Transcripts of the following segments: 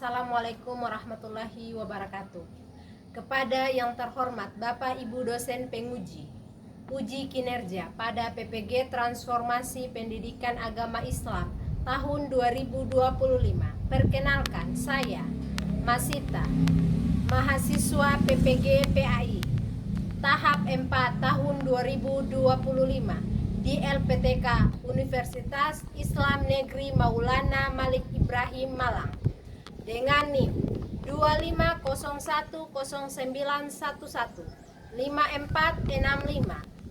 Assalamualaikum warahmatullahi wabarakatuh. Kepada yang terhormat Bapak Ibu dosen penguji uji kinerja pada PPG Transformasi Pendidikan Agama Islam tahun 2025. Perkenalkan, saya Masita, mahasiswa PPG PAI tahap 4 tahun 2025 di LPTK Universitas Islam Negeri Maulana Malik Ibrahim Malang dengan NIM 2501091154665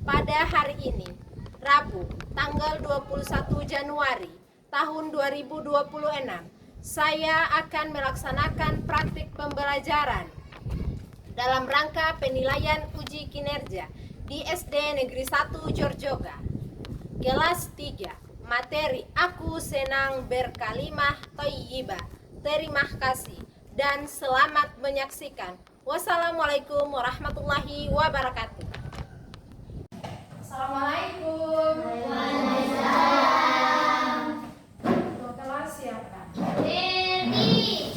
pada hari ini, Rabu, tanggal 21 Januari tahun 2026. Saya akan melaksanakan praktik pembelajaran dalam rangka penilaian uji kinerja di SD Negeri 1 Jorjoga. Kelas 3, materi Aku Senang Berkalimah Thayyibah. Terima kasih dan selamat menyaksikan. Wassalamualaikum warahmatullahi wabarakatuh. Assalamualaikum. Waalaikumsalam. Untuk kelas siapa? Ferdi.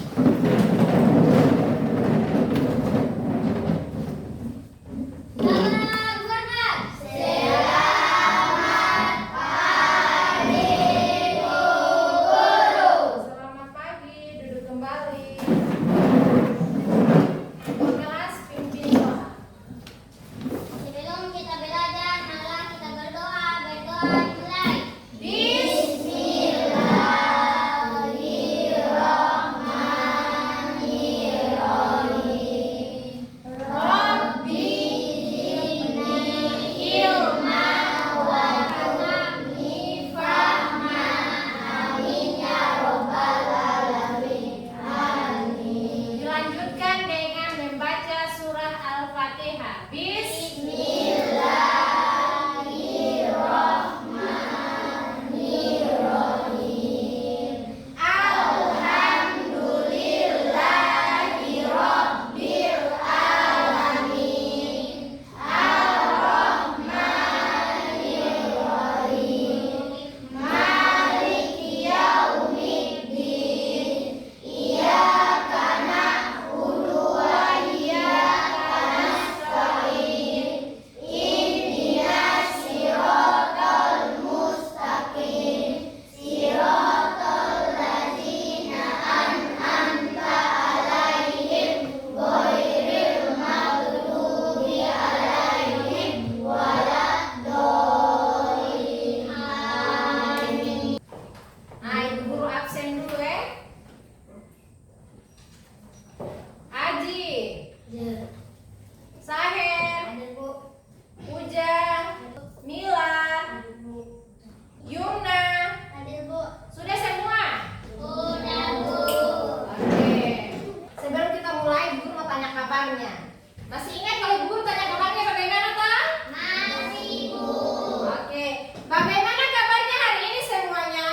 Masih ingat kalau guru tanya kabarnya bagaimana, Pak? Masih, Bu. Oke. Bagaimana kabarnya hari ini semuanya?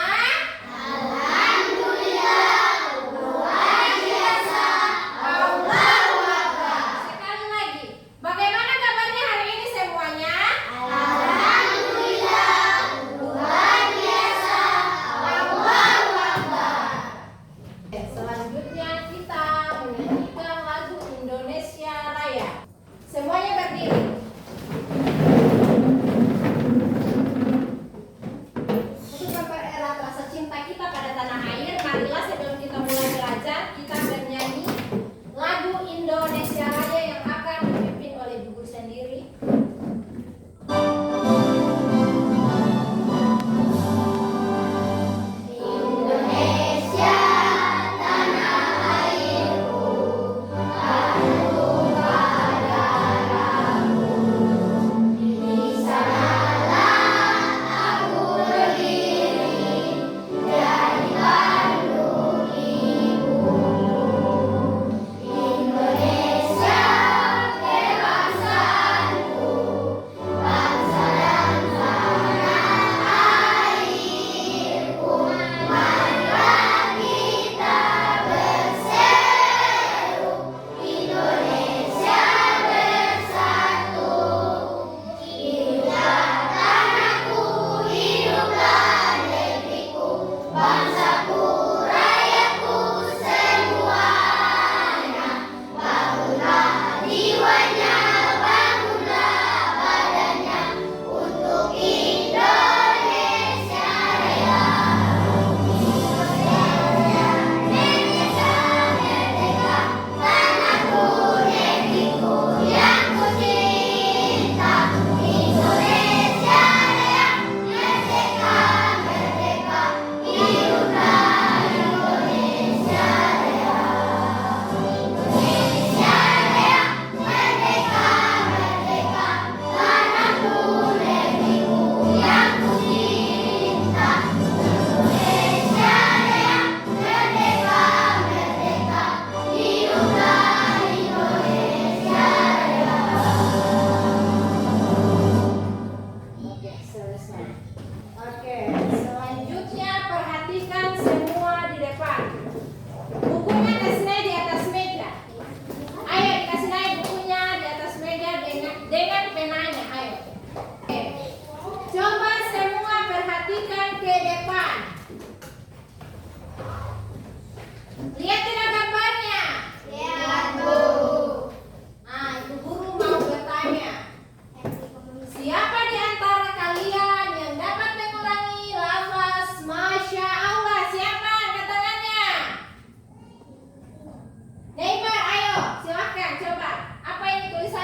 Alhamdulillah, luar biasa. Allahu Akbar. Sekali lagi. Bagaimana kabarnya hari ini semuanya? Alhamdulillah, luar biasa. Allahu Akbar. Selanjutnya kita menyanyikan lagu Indonesia Raya. Semuanya berdiri.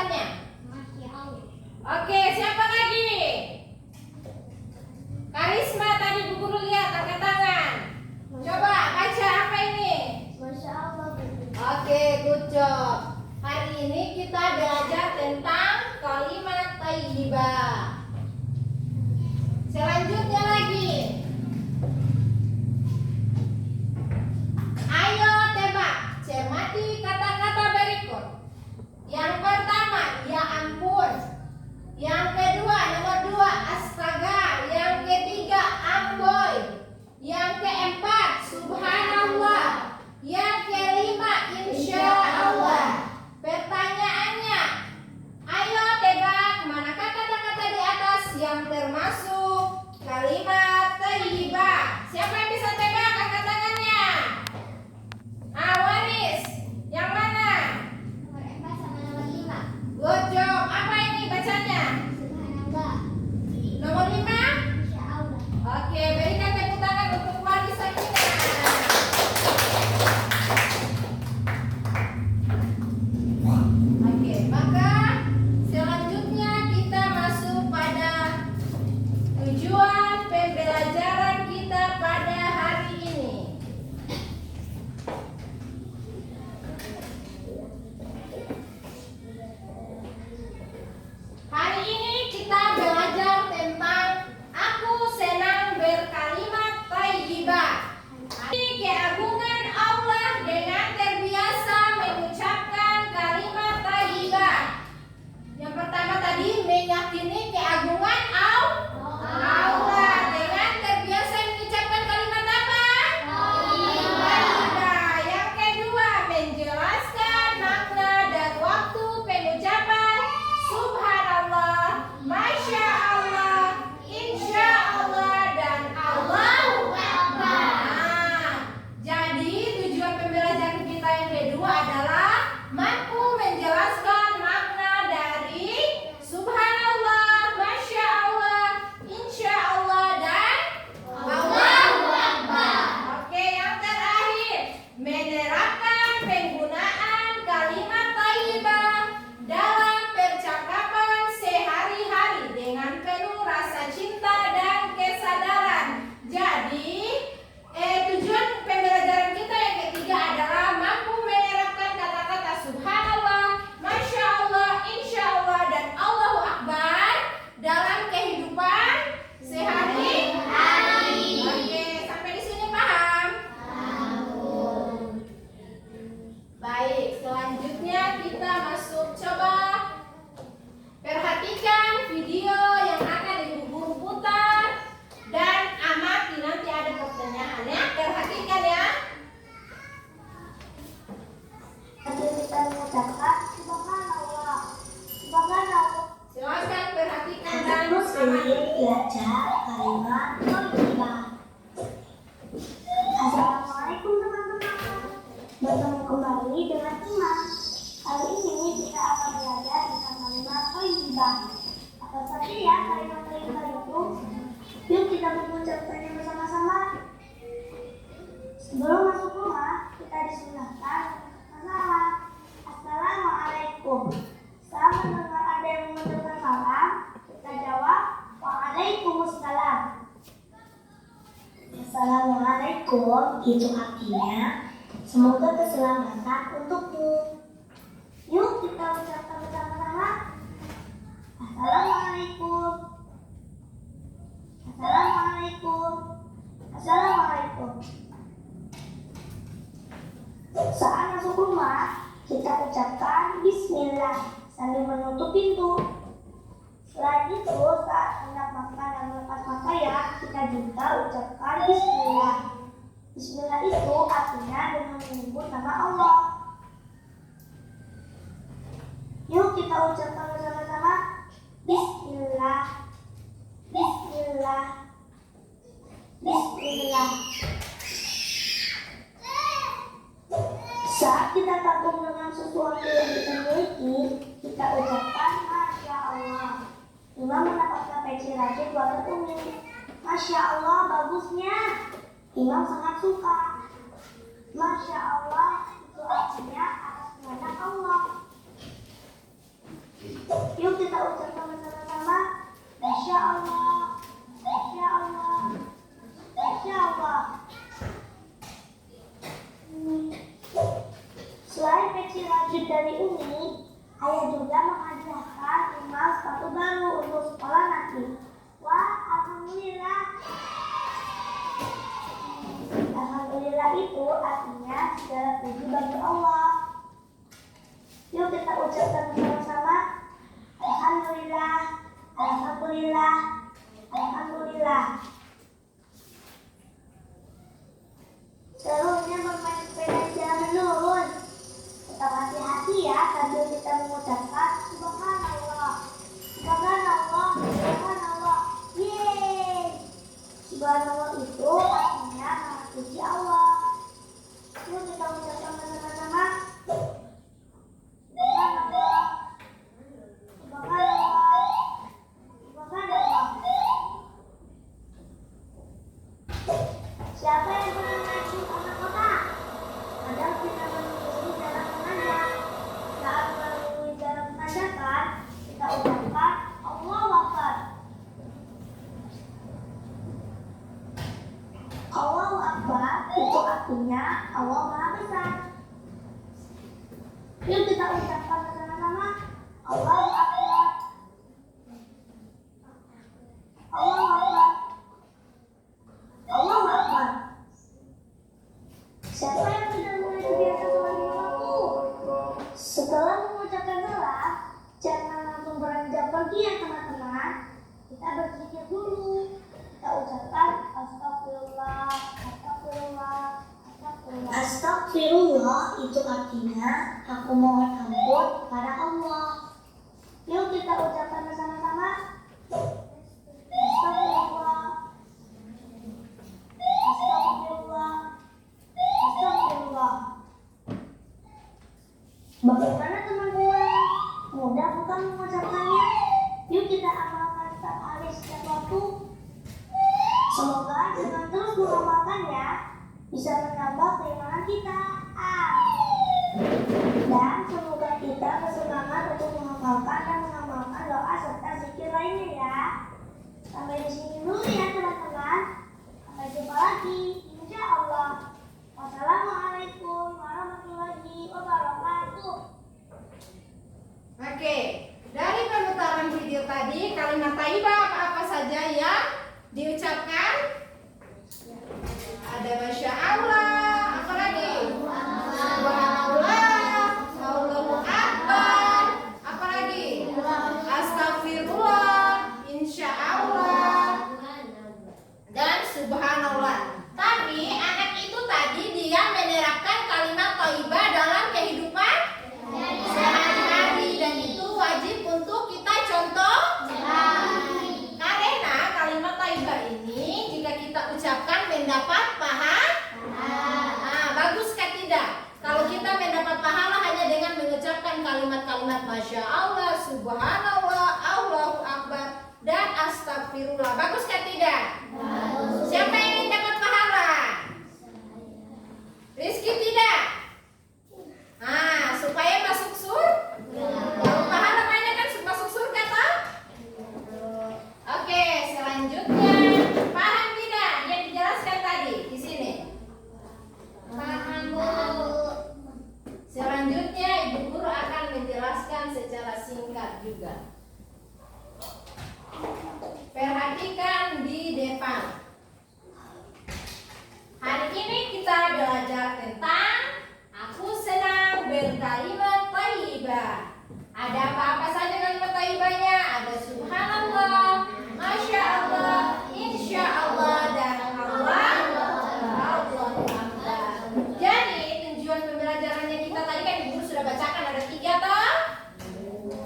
bacanya? Oke, siapa lagi? Karisma, tadi Bu Guru lihat angkat tangan. Coba baca apa ini? Masya Allah. Oke, good job. Hari ini kita belajar tentang kalimat thayyibah. Selanjutnya lagi. Ayo tebak, cermati kata-kata berikut. Yang pertama, ya ampun. Yang kedua, nomor 2, astaga. Yang ketiga, amboy. Yang keempat, subhanallah. Yang kelima, insya Allah. Pertanyaannya, ayo tebak manakah kata-kata di atas yang termasuk kalimat thayyibah. Siapa yang bisa tebak? Angkat tangannya. Waris, yang mana? Nomor 4 sama nomor 5. Good job. Apa ini bacanya? Subhanallah. Nomor 5. Insya Allah. Oke, berikan tepuk tangan untuk Waris Sakina. Oke, maka selanjutnya kita masuk pada tujuan pembelajaran kita pada hari ini. Hari ini kita belajar tentang aku senang berkalimat thayyibah. Ini keagungan Allah dengan terbiasa mengucapkan kalimat thayyibah. Yang pertama tadi meyakini keagungan Allah dengan terbiasa mengucapkan kalimat apa? Thayyibah. Yang kedua menjelaskan makna dan waktu pengucapan subhanallah, masya Allah, insya Allah, dan Allahu Akbar. Jadi tujuan pembelajaran kita yang kedua adalah mampu menjelaskan makna dari subhanallah, masya Allah, insya Allah, dan Allahu Akbar. Oke, yang terakhir menerapkan penggunaan kalimat thayyibah dalam percakapan sehari-hari dengan penuh rasa cinta dan kesadaran. Jadi tujuan pembelajaran kita yang ketiga adalah mampu menerapkan kata-kata subhanallah, masya Allah, insya Allah, dan Allahu Akbar dalam kehidupan sehari-hari. Oke, sampai di sini paham? Baik, selanjutnya kita masuk. Coba perhatikan video yang akan Ibu Guru putar dan amati, nanti ada pertanyaannya. Perhatikan ya. Kita mengucapkan subhanallah. Subhanallah. Silakan perhatikan dan Terus amati. ini belajar kalimat thayyibah. Assalamualaikum teman-teman. Bertemu kembali dengan Imam. Kali ini kita akan belajar tentang kalimat thayyibah. Apa saja ya kalimat thayyibah itu? Yuk kita mengucapkannya bersama-sama. Sebelum masuk rumah, kita disunahkan salam. Assalamualaikum. Saat mendengar ada yang mengucapkan salam, kita jawab waalaikumsalam. Assalamualaikum itu artinya semoga keselamatan untukmu. Yuk kita ucapkan bersama-sama. Assalamualaikum. Assalamualaikum. Assalamualaikum. Saat masuk rumah, kita ucapkan bismillah sambil menutup pintu. Selain itu, saat hendak makan dan melepas pakaian, kita juga ucapkan bismillah. Bismillah itu artinya dengan menyebut nama Allah. Yuk kita ucapkan bersama-sama. Bismillah. Bismillah. Bismillah. Saat kita kagum dengan sesuatu yang kita miliki, kita ucapkan Masya Allah. Imam mendapatkan peci rajin buatan Umi. Masya Allah, bagusnya. Imam sangat suka. Masya Allah itu artinya atas kehendak Allah. Yuk kita ucapkan bersama-sama. Alhamdulillah, alhamdulillah, alhamdulillah. Seluruhnya bermain sepeda jalan menurun. Tetap hati-hati ya sambil kita mengucapkan Subhanallah, Subhanallah, Subhanallah. Yeay! Subhanallah itu artinya maha suci Allah. Yuk kita ucapkan bersama-sama. Subhanallah, Subhanallah, Subhanallah. Siapa yang pernah naik anak kota? Kadang kita menelusuri jalan menanjak. Saat melalui jalan menanjakan, kita ucapkan Allahu Akbar. Allahu Akbar itu artinya Allah Maha Besar. Yuk kita ucapkan bersama-sama. Allahu Akbar. Allahu Akbar. Allahu Akbar. Siapa yang sudah mulai terbiasa sholat lima waktu? Setelah mengucapkan salam, jangan langsung beranjak pergi ya teman-teman. Kita berzikir dulu. Kita ucapkan astagfirullah, astagfirullah, astagfirullah. Astagfirullah itu artinya aku mohon ampun kepada Allah. Yuk kita ucapkan bersama-sama. Astagfirullah, astagfirullah, astagfirullah. Bagaimana teman-teman? Mudah bukan mengucapkannya? Yuk kita amalkan setiap hari, setiap waktu. Semoga dengan terus mengamalkannya bisa menambah keimanan kita. Dan semoga kita bersemangat untuk menghafalkan dan mengamalkan doa serta zikir lainnya ya. Sampai di sini dulu ya teman-teman. Sampai jumpa lagi, insya Allah. Wassalamualaikum warahmatullahi wabarakatuh. Oke, dari pemutaran video tadi kalimat thayyibah apa saja yang diucapkan? Ada Masya Allah, apa lagi? Subhanallah, Allahu Akbar, apa lagi? Astagfirullah, Insya Allah, dan Subhanallah. Tapi anak itu tadi dia menerapkan kalimat thayyibah dalam kehidupan sehari-hari dan itu wajib untuk kita contoh. Karena kalimat thayyibah ini jika kita ucapkan mendapat pahala. Bagus tidak? Kalau kita mendapat pahala hanya dengan mengucapkan kalimat-kalimat Masya Allah, Subhanallah, Allahu Akbar, dan Astagfirullah. Bagus tidak? Siapa yang ingin dapat pahala? Rizky tidak? Supaya masuk surga. Kalau pahala banyak kan masuk surga toh? Oke, selanjutnya paham tidak yang dijelaskan tadi di sini? Paham Bu. Selanjutnya Ibu Guru akan menjelaskan secara singkat juga. Perhatikan di depan. Hari ini kita belajar tentang aku senang berkalimat thayyibah. Ada apa-apa saja kalimat thayyibahnya? Ada Subhanallah, Masya Allah, Insya Allah, dan Allahu Akbar. Jadi tujuan pembelajarannya kita tadi kan Ibu sudah bacakan ada 3 toh.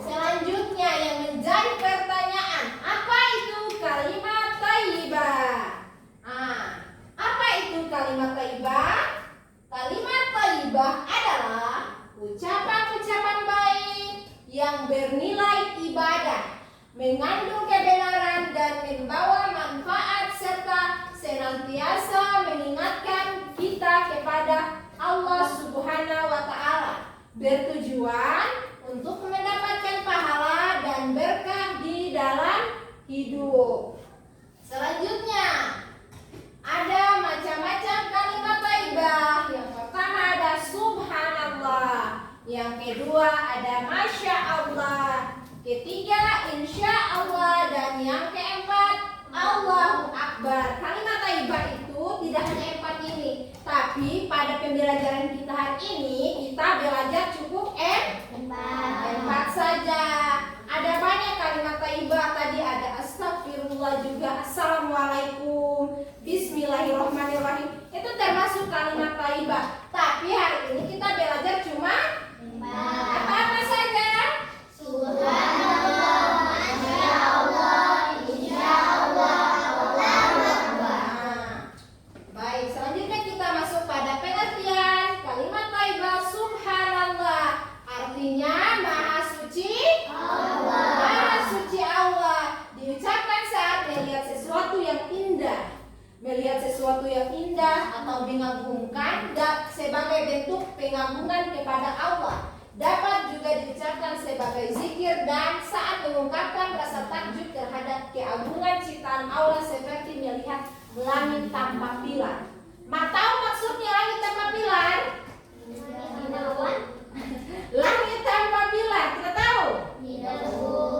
Selanjutnya yang menjadi pertanyaan, apa itu kalimat thayyibah? Apa itu kalimat thayyibah? Kalimat thayyibah adalah ucapan-ucapan baik yang bernilai ibadah, mengandung kebenaran dan membawa manfaat serta senantiasa mengingatkan kita kepada Allah Subhanahu wa Ta'ala, bertujuan untuk mendapatkan pahala dan berkah di dalam hidup. Selanjutnya ada macam-macam kalimat thayyibah. Yang pertama ada Subhanallah, yang kedua ada Masya Allah, ketiga Insya Allah, dan yang keempat Allahu Akbar. Kalimat thayyibah itu tidak hanya 4 ini, tapi pada pembelajaran kita hari ini kita belajar cukup 4. awal juga Assalamualaikum, Bismillahirrahmanirrahim. Itu termasuk kalimat thayyibah. Tapi hari ini kita belajar cuma apa saja? Subhanallah, Masya Allah, Insya Allah, Allahu Akbar. Baik, selanjutnya kita masuk pada pengertian kalimat thayyibah Subhanallah. Artinya Maha Suci Allah. Maha Suci Allah. Diucapkan saat melihat sesuatu yang indah. Melihat sesuatu yang indah atau mengagumkan sebagai bentuk pengagungan kepada Allah. Dapat juga diucapkan sebagai zikir dan saat mengungkapkan rasa takjub terhadap keagungan ciptaan Allah seperti melihat langit tanpa pilar. Tahu maksudnya langit tanpa pilar? Langit tanpa pilar, kita tahu?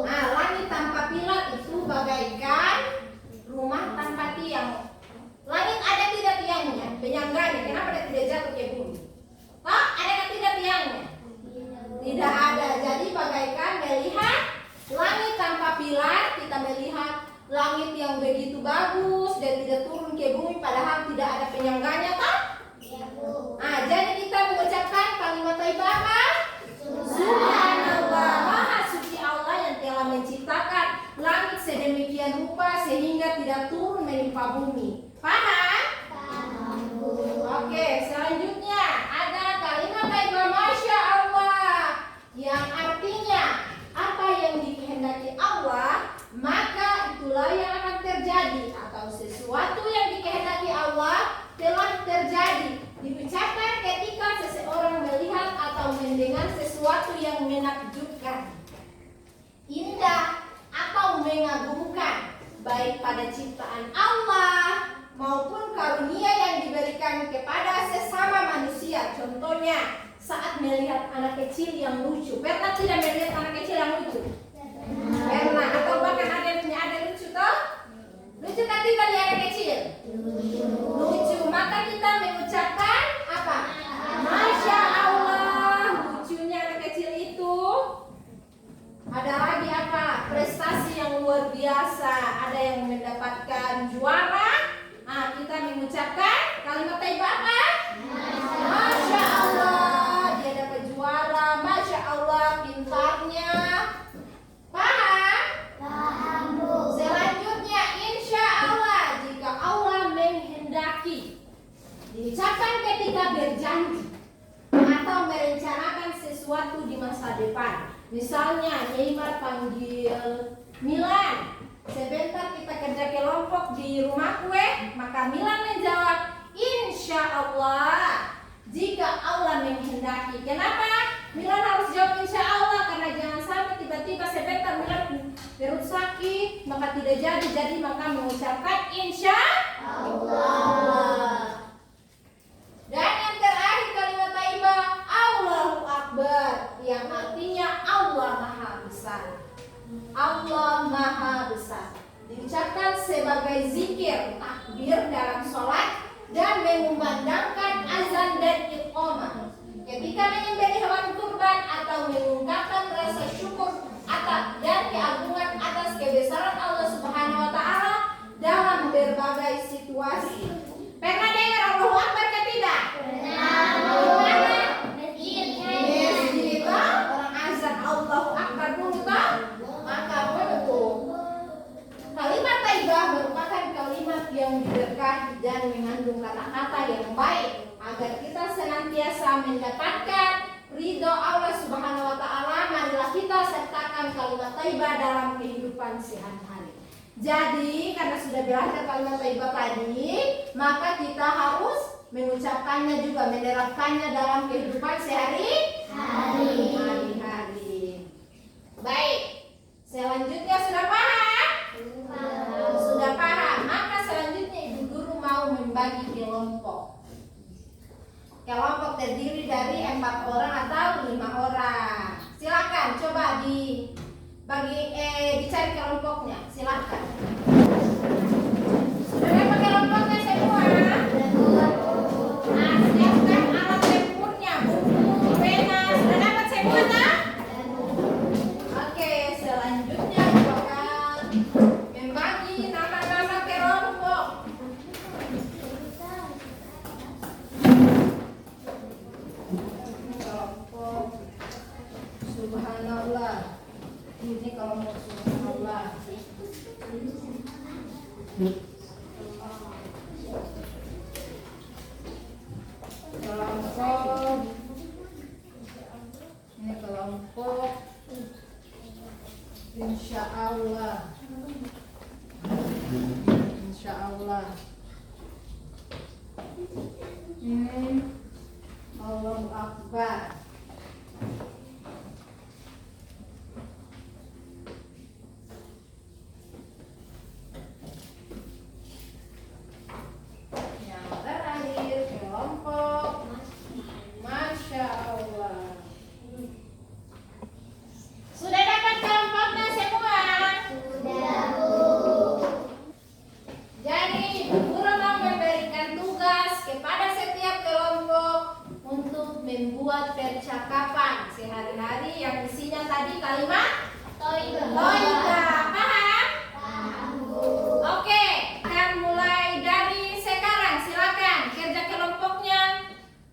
Nah, langit tanpa pilar itu bagaikan rumah tanpa tiang. Langit ada tidak tiangnya, penyangganya? Kenapa dia tidak jatuh ke bumi? Toh, ada tidak tiangnya? Tidak ada. Jadi bagaikan melihat langit tanpa pilar, kita melihat langit yang begitu bagus dan tidak turun ke bumi padahal tidak ada penyangganya, toh? Nah, jadi kita mengucapkan kalimat thayyibah apa? Subhanallah, Maha Suci Allah yang telah menciptakan langit sedemikian rupa sehingga tidak turun menimpa bumi. Paham? Oke, selanjutnya ada kalimat thayyibah Masya Allah yang artinya apa yang dikehendaki Allah maka itulah yang akan terjadi, atau sesuatu yang dikehendaki Allah telah terjadi. Diucapkan ketika seseorang melihat atau mendengar sesuatu yang menakjubkan, indah atau mengagumkan, baik pada ciptaan Allah maupun karunia yang diberikan kepada sesama manusia. Contohnya saat melihat anak kecil yang lucu. Pernah tidak melihat anak kecil yang lucu? Pernah. Atau bahkan ada yang punya adik lucu toh? Lucu kan tidak lihat anak kecil? Lucu. Maka kita mengucapkan apa? Masya Allah, lucunya anak kecil itu. Ada lagi apa? Prestasi yang luar biasa. Ada yang mendapatkan juara. Nah, kita mengucapkan kalimat thayyibah apa? Masya Allah, dia dapat juara. Masya Allah, pintarnya. Paham? Paham, Bu. Selanjutnya, insya Allah, jika Allah menghendaki. Diucapkan ketika berjanji atau merencanakan sesuatu di masa depan. Misalnya Neymar panggil Milan, sebentar kita kerja kelompok di rumah kue, maka Milan menjawab insya Allah jika Allah menghendaki. Kenapa Milan harus jawab insya Allah? Karena jangan sampai tiba-tiba sebentar Milan perut sakit maka tidak jadi maka mengucapkan insya Allah. Dan yang terakhir kalimat thayyibah Allahu Akbar yang artinya Allah Maha Besar. Allah Maha Besar diucapkan sebagai zikir takbir dalam sholat dan mengumandangkan azan dan iqamah ketika menyembelih hewan kurban atau mengungkapkan rasa syukur dan keagungan atas kebesaran Allah Subhanahu wa Ta'ala dalam berbagai situasi. Pernah dengar Allahu Akbar ke tidak? Pernah. Masjid, orang azan Allahu Akbar dulu toh? Maka betul. Kalimat thayyibah merupakan kalimat yang diberkahi dan mengandung kata-kata yang baik agar kita senantiasa mendapatkan ridho Allah Subhanahu wa Ta'ala. Marilah kita sertakan kalimat thayyibah dalam kehidupan sehari-hari. Jadi karena sudah belajar kalimat thayyibah tadi, maka kita harus mengucapkannya juga, menerapkannya dalam kehidupan sehari-hari. Baik, selanjutnya sudah paham? Sudah paham. Maka selanjutnya ibu guru mau membagi kelompok. Kelompok terdiri dari 4 orang atau 5 orang. Silakan coba dicari kelompoknya. Silakan. Sudah dapat kelompoknya semua? Nah, siapkan alat tempurnya, buku, pena. Sudah dapat semua tak? Oke, selanjutnya akan membagi nama Allah. Ini kalau mau subhanallah. Kelompok. Ini kelompok. Insya Allah. Insya Allah. Ini Allahu Akbar. Yang terakhir kelompok Masya Allah. Sudah dapat kelompoknya semua? Jadi guru mau memberikan tugas kepada setiap kelompok untuk membuat percakapan sehari-hari yang isinya tadi kalimat Toibah. Paham? Oke, kita mulai dari sekarang. Silakan kerja kelompoknya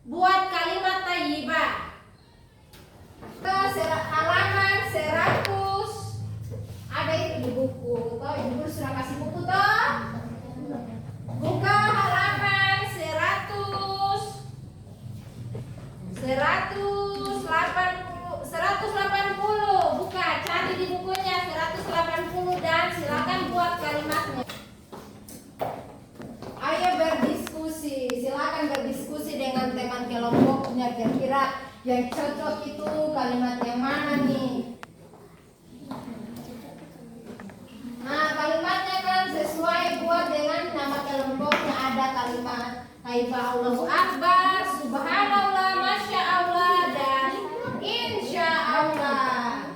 buat kalimat Thayyibah. Halaman 100. Ada itu di buku. Toh ibu sudah kasih buku toh? Buka halaman 180. Buka, cari di bukunya 180 dan silakan buat kalimatnya. Ayo berdiskusi, silakan berdiskusi dengan teman kelompoknya. Kira-kira yang cocok itu kalimat yang mana nih? Nah, kalimatnya kan sesuai buat dengan nama kelompoknya. Ada kalimat Thayyibah Allahu Akbar, Subhanallah, Masya Allah, dan Insya Allah.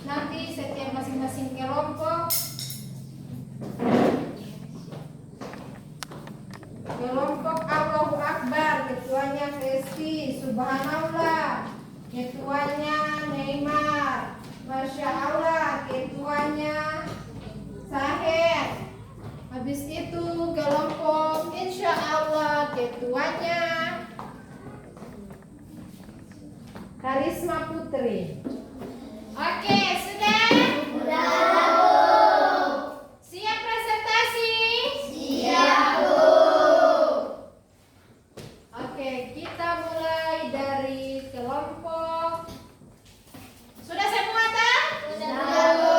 Nanti setiap masing-masing kelompok Allahu Akbar, ketuanya Festi, Subhanallah, ketuanya Neymar, Masya Allah, ketuanya Saher. Habis itu kelompok Insya Allah, ketuanya Karisma Putri. Oke, sudah? Siap presentasi? Siap, Bu. Oke, kita mulai dari kelompok. Sudah semua tak? Sudah, Bu.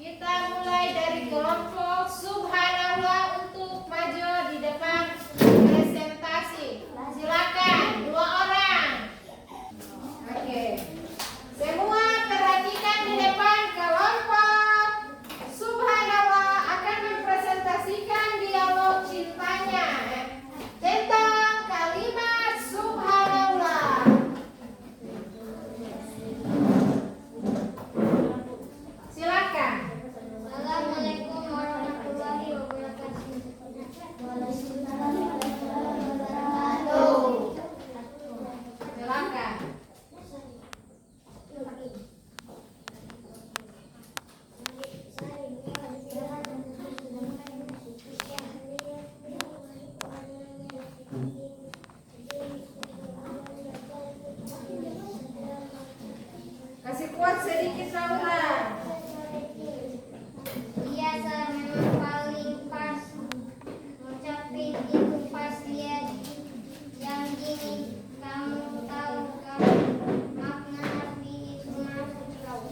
Kita mulai dari kelompok Subhanallah untuk maju di depan presentasi. Silakan, 2 orang. Oke. Semua perhatikan di depan kelompok Subhanallah akan mempresentasikan dialog cintanya tentang kalimat Subhanallah. Silakan. Assalamualaikum warahmatullahi wabarakatuh. Silakan. Kasih kuat sedikit Laura. Iya, saya memang paling pas ngucapin itu pas lihat yang gini. Kamu tahu kan makna arti itu masuk kau.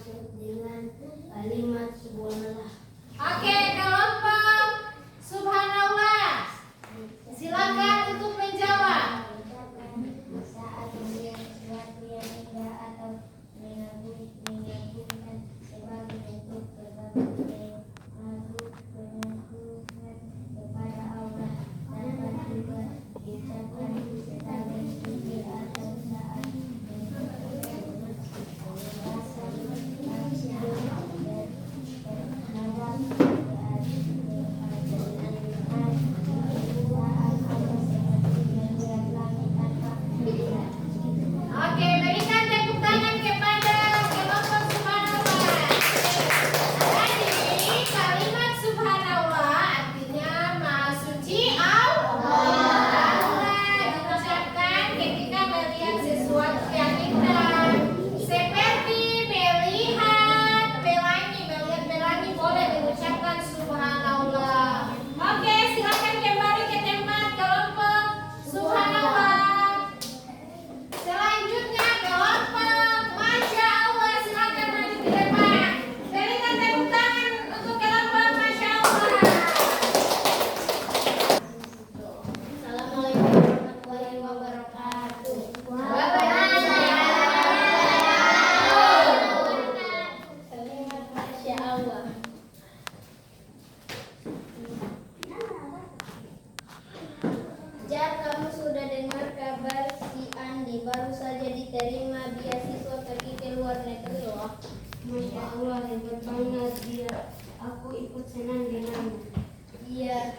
dimaksud dengan kalimat subhanallah. Oke, kelompok subhanallah. Silakan untuk menjawab. Saat melihat sesuatu yang indah atau mengagumkan sebagai bentuk kebanggaan kepada Allah, dapat juga diucapkan sebagai puji atau saat Oke, berikan tepuk tangan kepada kelompok subhanallah. Jadi, kalimat subhanallah artinya maha suci Allah. Diucapkan ketika melihat sesuatu yang indah, seperti melihat pelangi boleh diucapkan subhanallah. Oke, silakan kembali ke tempat kelompok subhanallah. Selanjutnya kelompok Masya Allah, silakan maju ke depan. Berikan tepuk tangan untuk kelompok Masya Allah. Assalamualaikum warahmatullahi wabarakatuh. Kalimat Masya Allah. Jar, kamu sudah dengar kabar si Andi baru saja diterima beasiswa pergi ke luar negeri loh. Masya Allah, hebat banget dia. Aku ikut senang dengannya. Iya,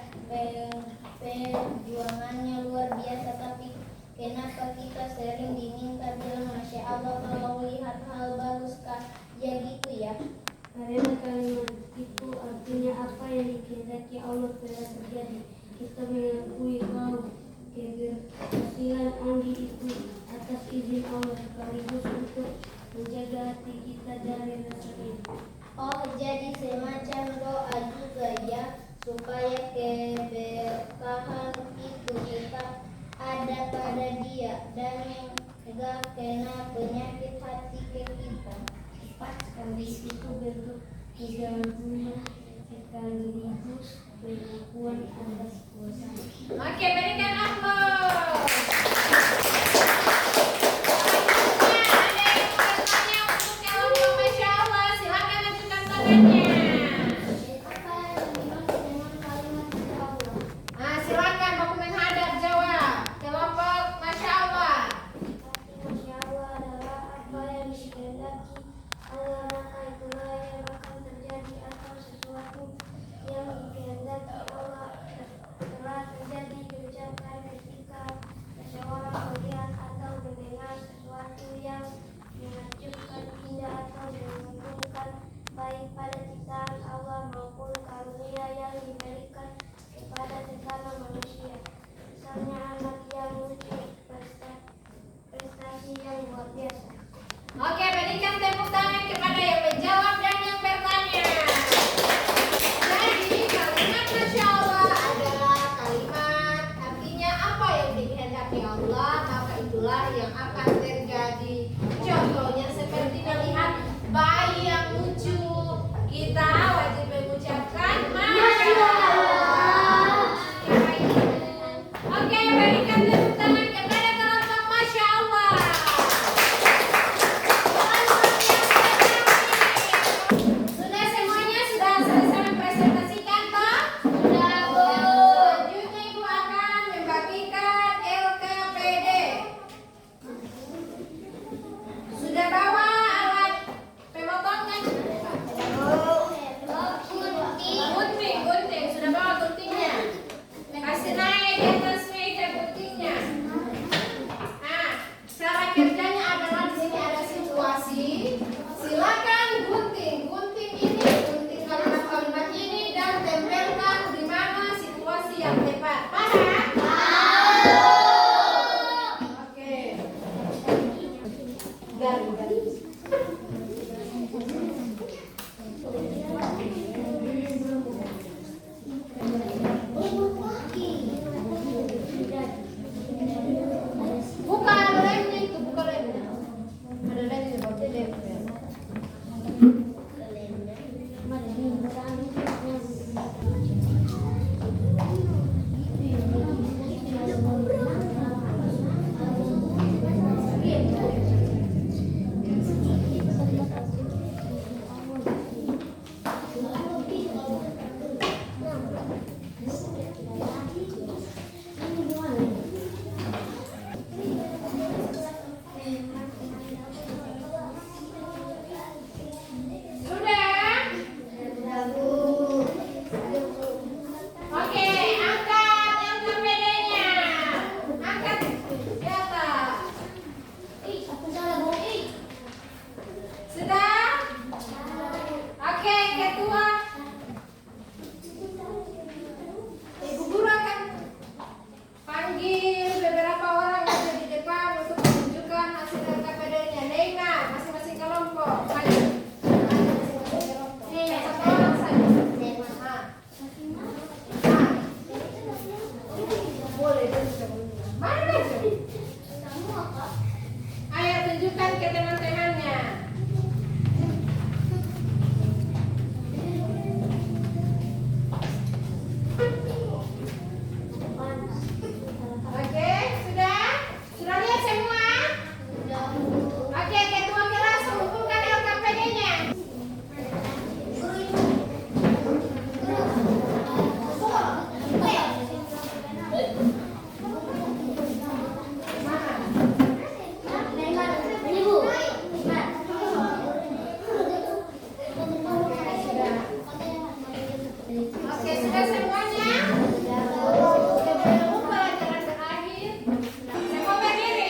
perjuangannya luar biasa, tapi kenapa kita sering diminta bilang Masya Allah kalau lihat hal bagus ya gitu ya? Karena kalimat itu artinya apa yang dikehendaki Allah telah terjadi. Kita mengakui kalau keberhasilan Andi itu atas izin Allah, sekaligus untuk menjaga hati kita dari rasa ini. Oh, jadi semacam doa juga ya, supaya keberkahan itu tetap ada pada dia dan gak kena penyakit hati ke kita. Tepat sekali, itu bentuk kegembiraan sekaligus pengakuan atas kuasa. Oke, berikan aplaus. Selanjutnya ada yang bertanya untuk kelompok Masya Allah, silakan ajukan tangannya. Apa yang dimaksud dengan kalimat Masya Allah? Silakan baku menghadap jawab. Kelompok Masya Allah. Masya Allah adalah apa yang dikehendaki Allah, maka itulah yang akan terjadi, atau sesuatu yang dikehendaki Allah telah terjadi diucapkan ketika seseorang melihat atau mendengar sesuatu yang menakjubkan, indah atau menguntungkan, baik pada ciptaan Allah maupun karunia yang diberikan kepada sesama manusia. Misalnya anak yang lucu, prestasi yang luar biasa. Oke, berikan tepuk tangan kepada yang menjawab dan yang bertanya. Jadi, kalimat Masya Allah adalah kalimat artinya apa yang dikehendaki Allah, maka itulah yang akan terjadi. Contohnya seperti melihat bayi yang lucu, kita wajib mengucapkan Masya Allah. Oke, berikan tepuk tangan kepada kelompok Masya Allah. Sudah semuanya sudah selesai mempresentasikan toh? Sudah, Bu. Selanjutnya Ibu akan membagikan LKPD. Sudah bawa alat pemotongan? Gunting. Sudah bawa guntingnya? Kasih naik di atas meja guntingnya. Nah, cara kerjanya adalah di sini ada situasi. Silakan gunting ini, gunting kalimat ini dan tempelkan di mana situasi yang tepat. Paham? Oke. Garis. Buka lemnya itu, buka lemnya. Ada lemnya, baru lem. tunjukkan ke teman-temannya. Oke, sudah? Sudah lihat semua? Oke, ketua kelas kumpulkan LKPD-nya. Oke, sudah semuanya? Pelajaran terakhir. Semua berdiri.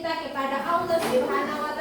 Kepada Allah Subhanahu wa